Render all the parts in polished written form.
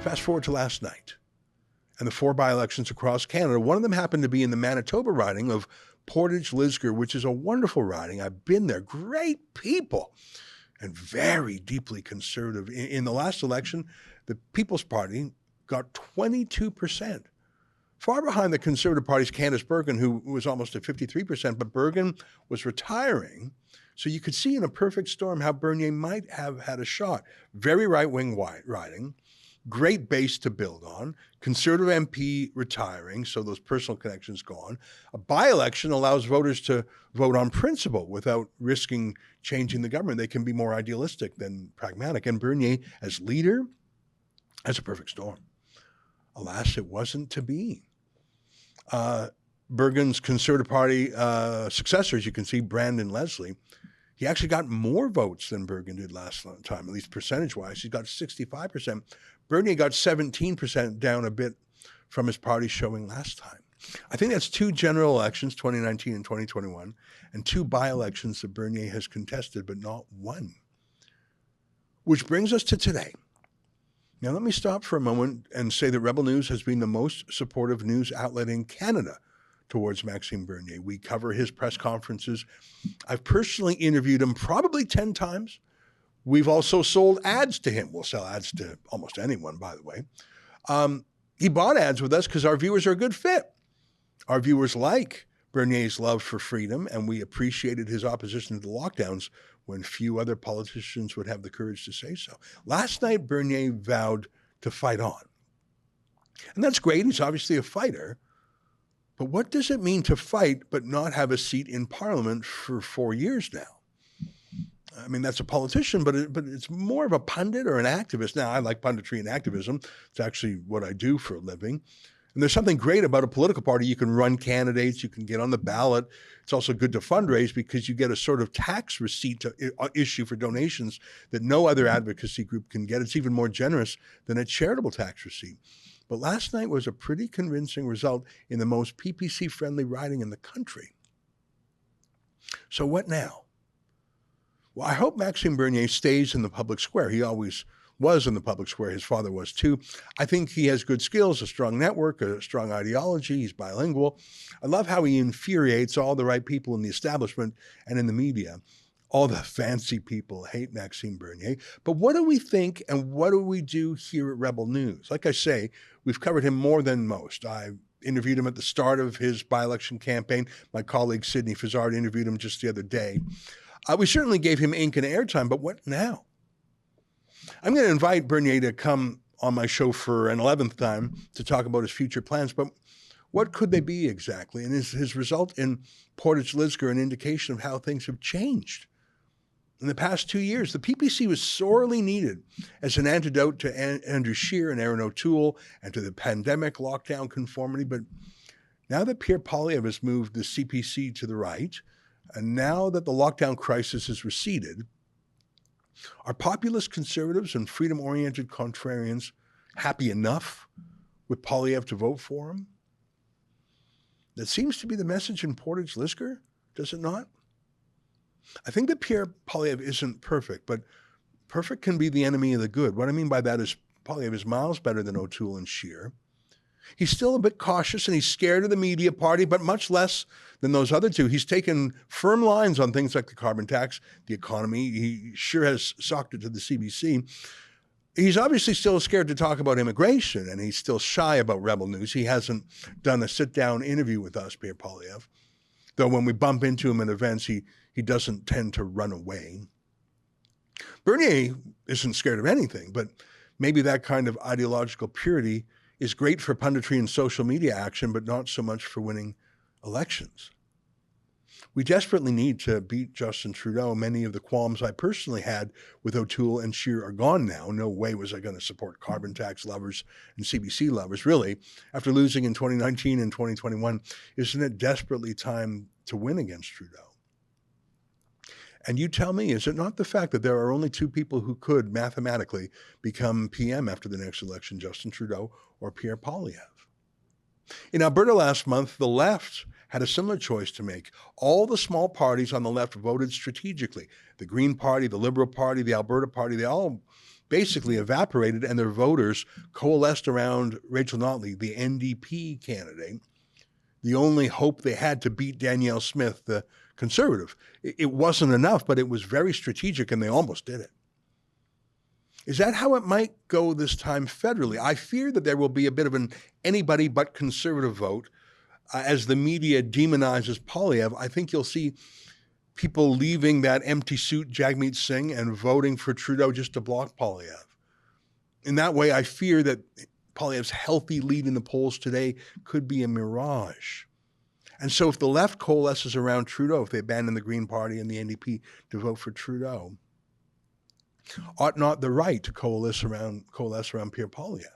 Fast forward to last night and the 4 by-elections across Canada. One of them happened to be in the Manitoba riding of Portage-Lisgar, which is a wonderful riding. I've been there. Great people and very deeply conservative. In the last election, the People's Party got 22%. Far behind the Conservative Party's Candace Bergen, who was almost at 53%, but Bergen was retiring. So you could see in a perfect storm how Bernier might have had a shot. Very right-wing riding, great base to build on, Conservative MP retiring, so those personal connections gone. A by-election allows voters to vote on principle without risking changing the government. They can be more idealistic than pragmatic. And Bernier, as leader, has a perfect storm. Alas, it wasn't to be. Bergen's Conservative Party successors, you can see Brandon Leslie, he actually got more votes than Bergen did last time, at least percentage-wise. He got 65%. Bernier got 17%, down a bit from his party showing last time. I think that's 2 general elections, 2019 and 2021, and 2 by-elections that Bernier has contested but not won. Which brings us to today. Now, let me stop for a moment and say that Rebel News has been the most supportive news outlet in Canada towards Maxime Bernier. We cover his press conferences. I've personally interviewed him probably 10 times. We've also sold ads to him. We'll sell ads to almost anyone, by the way. He bought ads with us because our viewers are a good fit. Our viewers like Bernier's love for freedom, and we appreciated his opposition to the lockdowns when few other politicians would have the courage to say so. Last night, Bernier vowed to fight on. And that's great. He's obviously a fighter. But what does it mean to fight but not have a seat in Parliament for 4 years now? I mean, that's a politician, but it's more of a pundit or an activist. Now, I like punditry and activism. It's actually what I do for a living. And there's something great about a political party. You can run candidates. You can get on the ballot. It's also good to fundraise because you get a sort of tax receipt to issue for donations that no other advocacy group can get. It's even more generous than a charitable tax receipt. But last night was a pretty convincing result in the most PPC-friendly riding in the country. So what now? Well, I hope Maxime Bernier stays in the public square. He always was in the public square. His father was too. I think he has good skills, a strong network, a strong ideology. He's bilingual. I love how he infuriates all the right people in the establishment and in the media. All the fancy people hate Maxime Bernier. But what do we think and what do we do here at Rebel News? Like I say, we've covered him more than most. I interviewed him at the start of his by-election campaign. My colleague Sydney Fazard interviewed him just the other day. We certainly gave him ink and airtime, but what now? I'm going to invite Bernier to come on my show for an 11th time to talk about his future plans, but what could they be exactly? And is his result in Portage-Lisgar an indication of how things have changed? In the past 2 years, the PPC was sorely needed as an antidote to Andrew Scheer and Erin O'Toole and to the pandemic lockdown conformity. But now that Pierre Poilievre has moved the CPC to the right, and now that the lockdown crisis has receded, are populist conservatives and freedom-oriented contrarians happy enough with Poilievre to vote for him? That seems to be the message in Portage-Lisgar, does it not? I think that Pierre Poilievre isn't perfect, but perfect can be the enemy of the good. What I mean by that is Poilievre is miles better than O'Toole and Scheer. He's still a bit cautious and he's scared of the media party, but much less than those other two. He's taken firm lines on things like the carbon tax, the economy. He sure has socked it to the CBC. He's obviously still scared to talk about immigration, and he's still shy about Rebel News. He hasn't done a sit-down interview with us, Pierre Poilievre, though when we bump into him at events, he doesn't tend to run away. Bernier isn't scared of anything, but maybe that kind of ideological purity is great for punditry and social media action, but not so much for winning elections. We desperately need to beat Justin Trudeau. Many of the qualms I personally had with O'Toole and Scheer are gone now. No way was I going to support carbon tax lovers and CBC lovers. Really, after losing in 2019 and 2021, isn't it desperately time to win against Trudeau? And you tell me, is it not the fact that there are only 2 people who could mathematically become PM after the next election, Justin Trudeau or Pierre Poilievre? In Alberta last month, the left had a similar choice to make. All the small parties on the left voted strategically. The Green Party, the Liberal Party, the Alberta Party, they all basically evaporated, and their voters coalesced around Rachel Notley, the NDP candidate, the only hope they had to beat Danielle Smith, the Conservative. It wasn't enough, but it was very strategic, and they almost did it. Is that how it might go this time federally? I fear that there will be a bit of an anybody but Conservative vote. As the media demonizes Poilievre, I think you'll see people leaving that empty suit Jagmeet Singh and voting for Trudeau just to block Poilievre. In that way, I fear that Poilievre's healthy lead in the polls today could be a mirage. And so if the left coalesces around Trudeau, if they abandon the Green Party and the NDP to vote for Trudeau, ought not the right to coalesce around Pierre Poilievre?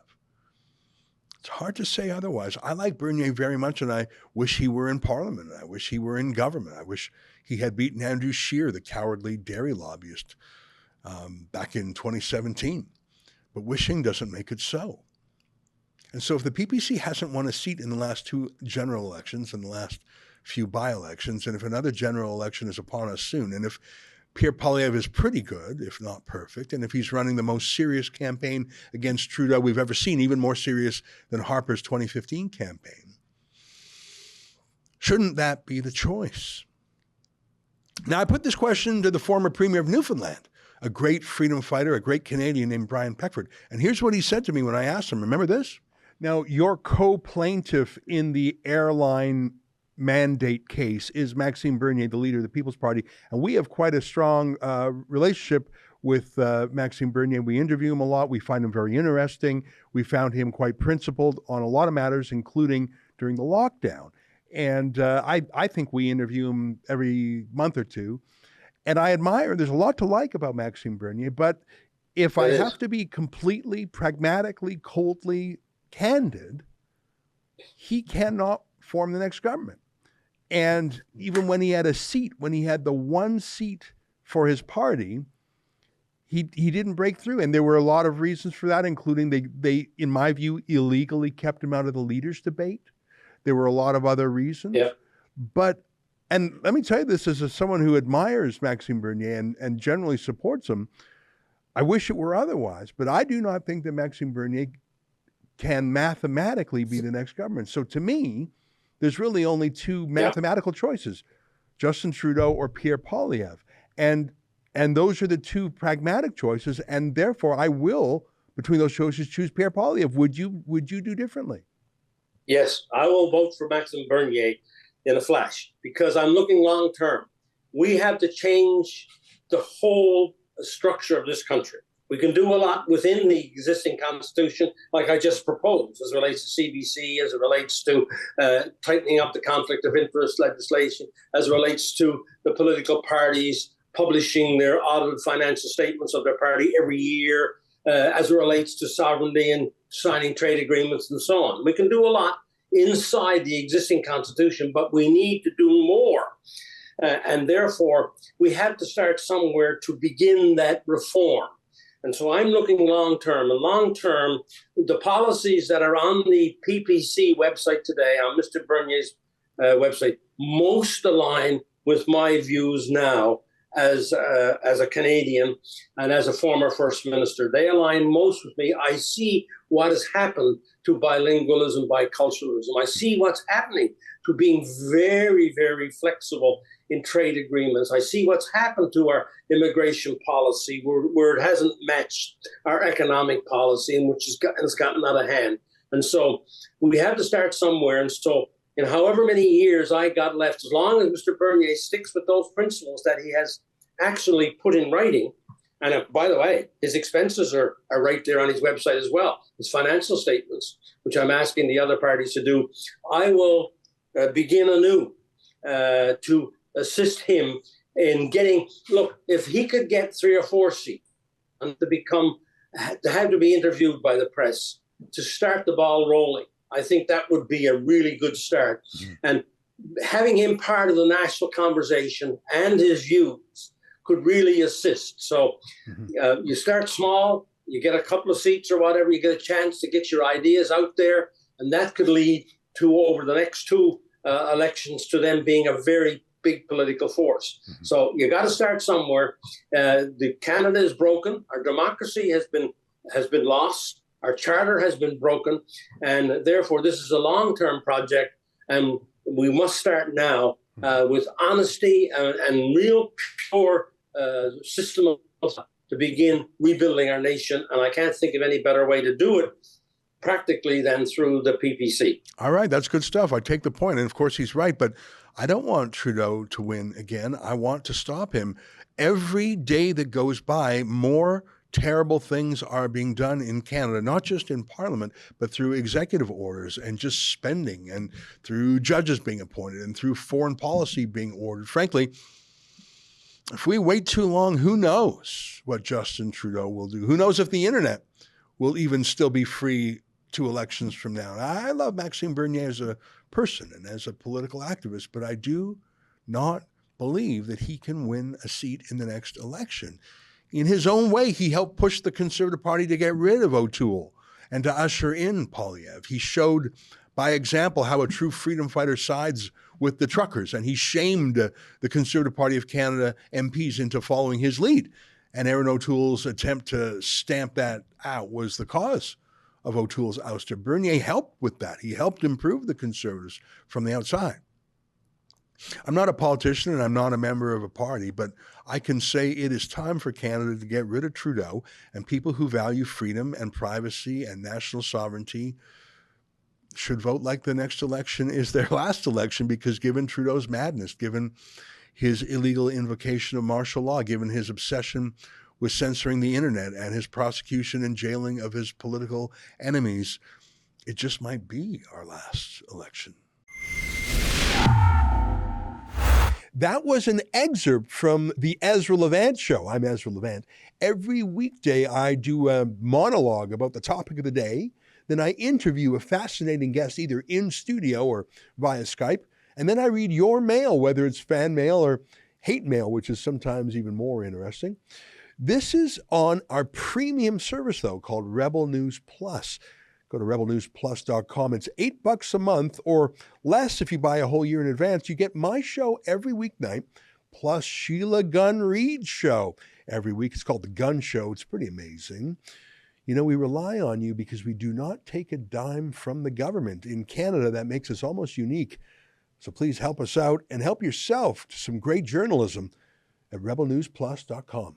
It's hard to say otherwise. I like Bernier very much, and I wish he were in Parliament. I wish he were in government. I wish he had beaten Andrew Scheer, the cowardly dairy lobbyist, back in 2017. But wishing doesn't make it so. And so if the PPC hasn't won a seat in the last two general elections and the last few by-elections, and if another general election is upon us soon, and if Pierre Poilievre is pretty good, if not perfect, and if he's running the most serious campaign against Trudeau we've ever seen, even more serious than Harper's 2015 campaign, shouldn't that be the choice? Now, I put this question to the former Premier of Newfoundland, a great freedom fighter, a great Canadian named Brian Peckford. And here's what he said to me when I asked him. Remember this? Now, your co-plaintiff in the airline mandate case is Maxime Bernier, the leader of the People's Party. And we have quite a strong relationship with Maxime Bernier. We interview him a lot. We find him very interesting. We found him quite principled on a lot of matters, including during the lockdown. And I think we interview him every month or two. And I admire, there's a lot to like about Maxime Bernier, but if I have to be completely, pragmatically, coldly candid, he cannot form the next government. And even when he had a seat, when he had the one seat for his party, he didn't break through. And there were a lot of reasons for that, including they, in my view, illegally kept him out of the leaders' debate. There were a lot of other reasons. Yeah. But, and let me tell you this as someone who admires Maxime Bernier and generally supports him, I wish it were otherwise, but I do not think that Maxime Bernier can mathematically be the next government. So to me, there's really only two mathematical choices, Justin Trudeau or Pierre Poilievre. And those are the two pragmatic choices, and therefore I will, between those choices, choose Pierre Poilievre. Would you do differently? Yes, I will vote for Maxime Bernier in a flash because I'm looking long term. We have to change the whole structure of this country. We can do a lot within the existing constitution, like I just proposed, as it relates to CBC, as it relates to tightening up the conflict of interest legislation, as it relates to the political parties publishing their audited financial statements of their party every year, as it relates to sovereignty and signing trade agreements and so on. We can do a lot inside the existing constitution, but we need to do more. And therefore, we have to start somewhere to begin that reform. And so I'm looking long term. And long term, the policies that are on the PPC website today, on Mr. Bernier's website, most align with my views now as a Canadian and as a former First Minister. They align most with me. I see what has happened to bilingualism, biculturalism. I see what's happening to being very, very flexible in trade agreements. I see what's happened to our immigration policy where it hasn't matched our economic policy and which has gotten out of hand. And so we have to start somewhere. And so in however many years I got left, as long as Mr. Bernier sticks with those principles that he has actually put in writing, and by the way, his expenses are right there on his website as well, his financial statements, which I'm asking the other parties to do, I will begin anew to assist him in getting, look, if he could get 3 or 4 seats and to have to be interviewed by the press to start the ball rolling, I think that would be a really good start. Mm-hmm. And having him part of the national conversation and his views could really assist. So you start small, you get a couple of seats or whatever, you get a chance to get your ideas out there, and that could lead to, over the next 2 elections, to them being a very big political force. Mm-hmm. So you got to start somewhere. The Canada is broken. Our democracy has been lost. Our charter has been broken, and therefore this is a long-term project, and we must start now with honesty and real pure system to begin rebuilding our nation. And I can't think of any better way to do it practically than through the PPC. All right, that's good stuff. I take the point, and of course he's right, but I don't want Trudeau to win again. I want to stop him. Every day that goes by, more terrible things are being done in Canada, not just in Parliament, but through executive orders and just spending, and through judges being appointed, and through foreign policy being ordered. Frankly, if we wait too long, who knows what Justin Trudeau will do? Who knows if the internet will even still be free 2 elections from now? And I love Maxime Bernier as a person and as a political activist, but I do not believe that he can win a seat in the next election. In his own way, he helped push the Conservative Party to get rid of O'Toole and to usher in Poilievre. He showed by example how a true freedom fighter sides with the truckers, and he shamed the Conservative Party of Canada MPs into following his lead. And Erin O'Toole's attempt to stamp that out was the cause of O'Toole's ouster. Bernier helped with that. He helped improve the Conservatives from the outside. I'm not a politician and I'm not a member of a party, but I can say it is time for Canada to get rid of Trudeau, and people who value freedom and privacy and national sovereignty should vote like the next election is their last election, because given Trudeau's madness, given his illegal invocation of martial law, given his obsession with censoring the internet and his prosecution and jailing of his political enemies, it just might be our last election. That was an excerpt from the Ezra Levant Show. I'm Ezra Levant. Every weekday, I do a monologue about the topic of the day. Then I interview a fascinating guest either in studio or via Skype. And then I read your mail, whether it's fan mail or hate mail, which is sometimes even more interesting. This is on our premium service, though, called Rebel News Plus. Go to rebelnewsplus.com. It's $8 a month or less if you buy a whole year in advance. You get my show every weeknight, plus Sheila Gunn Reid's show every week. It's called The Gun Show. It's pretty amazing. You know, we rely on you because we do not take a dime from the government. In Canada, that makes us almost unique. So please help us out and help yourself to some great journalism at rebelnewsplus.com.